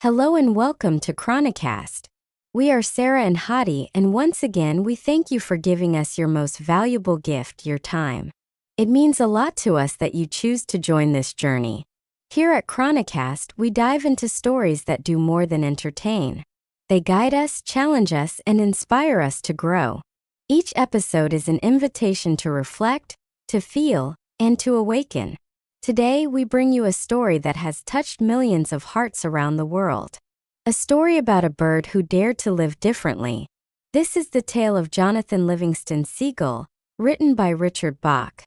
Hello and welcome to Chronicast. We are Sara and Hadi, and once again we thank you for giving us your most valuable gift, your time. It means a lot to us that you choose to join this journey. Here at Chronicast, we dive into stories that do more than entertain. They guide us, challenge us, and inspire us to grow. Each episode is an invitation to reflect, to feel, and to awaken. Today, we bring you a story that has touched millions of hearts around the world. A story about a bird who dared to live differently. This is the tale of Jonathan Livingston Seagull, written by Richard Bach.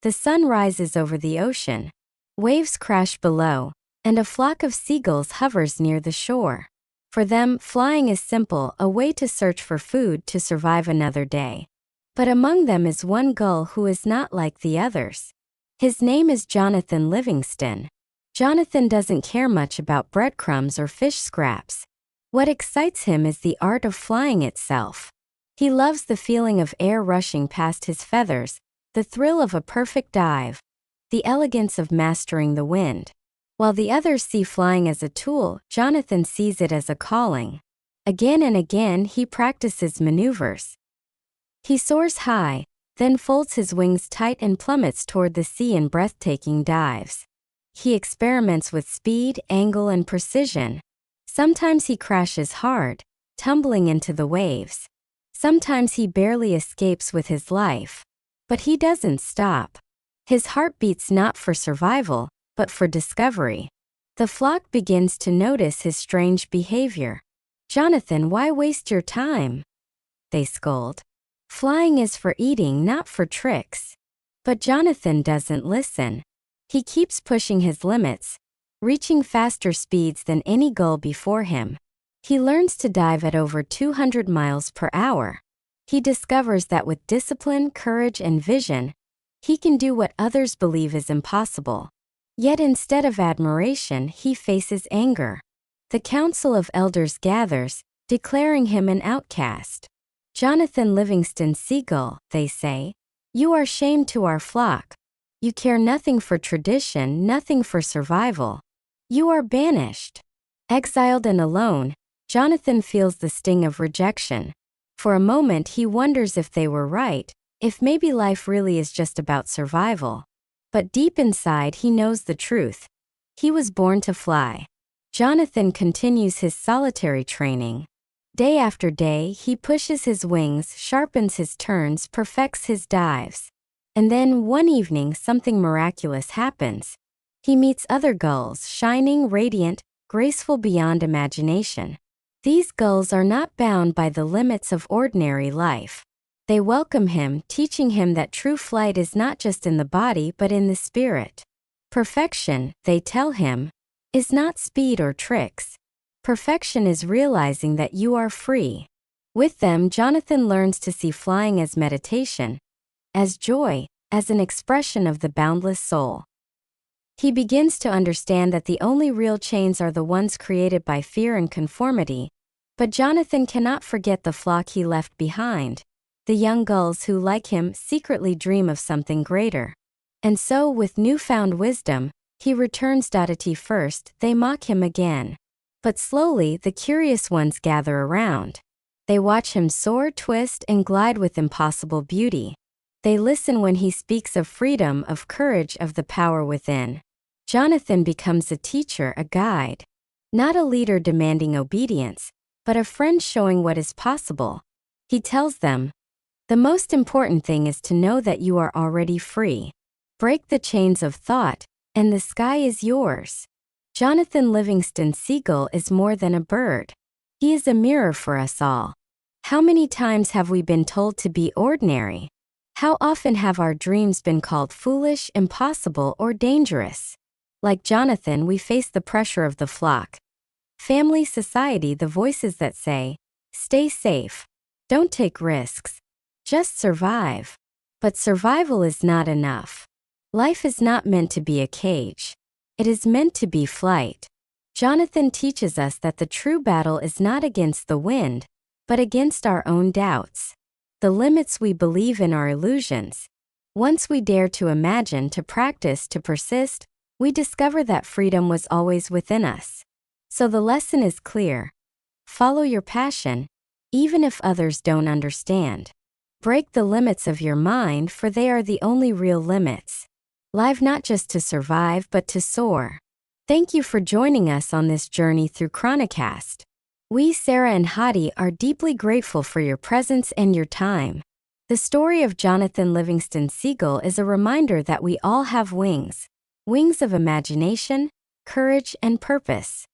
The sun rises over the ocean. Waves crash below, and a flock of seagulls hovers near the shore. For them, flying is simple, a way to search for food to survive another day. But among them is one gull who is not like the others. His name is Jonathan Livingston. Jonathan doesn't care much about breadcrumbs or fish scraps. What excites him is the art of flying itself. He loves the feeling of air rushing past his feathers, the thrill of a perfect dive, the elegance of mastering the wind. While the others see flying as a tool, Jonathan sees it as a calling. Again and again, he practices maneuvers. He soars high, then folds his wings tight and plummets toward the sea in breathtaking dives. He experiments with speed, angle, and precision. Sometimes he crashes hard, tumbling into the waves. Sometimes he barely escapes with his life. But he doesn't stop. His heart beats not for survival, but for discovery. The flock begins to notice his strange behavior. "Jonathan, why waste your time?" they scold. "Flying is for eating, not for tricks." But Jonathan doesn't listen. He keeps pushing his limits, reaching faster speeds than any gull before him. He learns to dive at over 200 miles per hour. He discovers that with discipline, courage, and vision, he can do what others believe is impossible. Yet instead of admiration, he faces anger. The council of elders gathers, declaring him an outcast. "Jonathan Livingston Seagull," they say, "you are shame to our flock. You care nothing for tradition, nothing for survival. You are banished." Exiled and alone, Jonathan feels the sting of rejection. For a moment he wonders if they were right, if maybe life really is just about survival. But deep inside he knows the truth. He was born to fly. Jonathan continues his solitary training. Day after day, he pushes his wings, sharpens his turns, perfects his dives. And then, one evening, something miraculous happens. He meets other gulls, shining, radiant, graceful beyond imagination. These gulls are not bound by the limits of ordinary life. They welcome him, teaching him that true flight is not just in the body but in the spirit. Perfection, they tell him, is not speed or tricks. Perfection is realizing that you are free. With them, Jonathan learns to see flying as meditation, as joy, as an expression of the boundless soul. He begins to understand that the only real chains are the ones created by fear and conformity. But Jonathan cannot forget the flock he left behind, the young gulls who, like him, secretly dream of something greater. And so, with newfound wisdom, he returns. At first, they mock him again. But slowly, the curious ones gather around. They watch him soar, twist, and glide with impossible beauty. They listen when he speaks of freedom, of courage, of the power within. Jonathan becomes a teacher, a guide. Not a leader demanding obedience, but a friend showing what is possible. He tells them, "The most important thing is to know that you are already free. Break the chains of thought, and the sky is yours." Jonathan Livingston Seagull is more than a bird. He is a mirror for us all. How many times have we been told to be ordinary? How often have our dreams been called foolish, impossible, or dangerous? Like Jonathan, we face the pressure of the flock. Family, society, the voices that say, "Stay safe. Don't take risks. Just survive." But survival is not enough. Life is not meant to be a cage. It is meant to be flight. Jonathan teaches us that the true battle is not against the wind, but against our own doubts. The limits we believe in are illusions. Once we dare to imagine, to practice, to persist, we discover that freedom was always within us. So the lesson is clear. Follow your passion, even if others don't understand. Break the limits of your mind, for they are the only real limits. Live not just to survive but to soar. Thank you for joining us on this journey through Chronicast. We, Sara and Hadi, are deeply grateful for your presence and your time. The story of Jonathan Livingston Seagull is a reminder that we all have wings. Wings of imagination, courage, and purpose.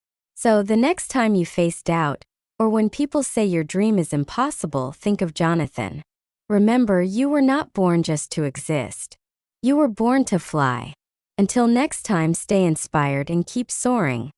So the next time you face doubt, or when people say your dream is impossible, think of Jonathan. Remember, you were not born just to exist. You were born to fly. Until next time, stay inspired and keep soaring.